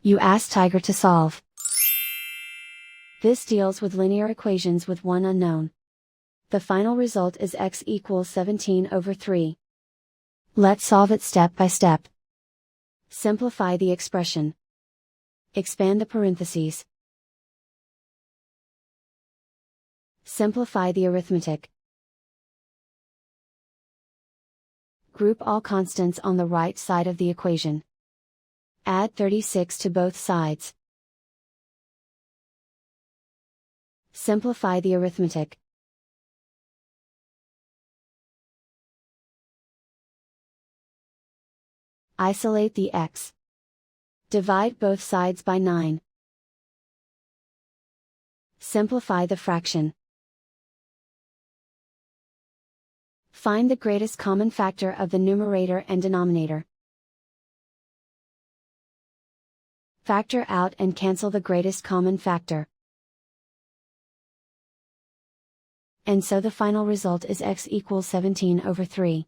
You ask Tiger to solve. This deals with linear equations with one unknown. The final result is x equals 17/3. Let's solve it step by step. Simplify the expression. Expand the parentheses. Simplify the arithmetic. Group all constants on the right side of the equation. Add 36 to both sides. Simplify the arithmetic. Isolate the x. Divide both sides by 9. Simplify the fraction. Find the greatest common factor of the numerator and denominator. Factor out and cancel the greatest common factor. And so the final result is x equals 17/3.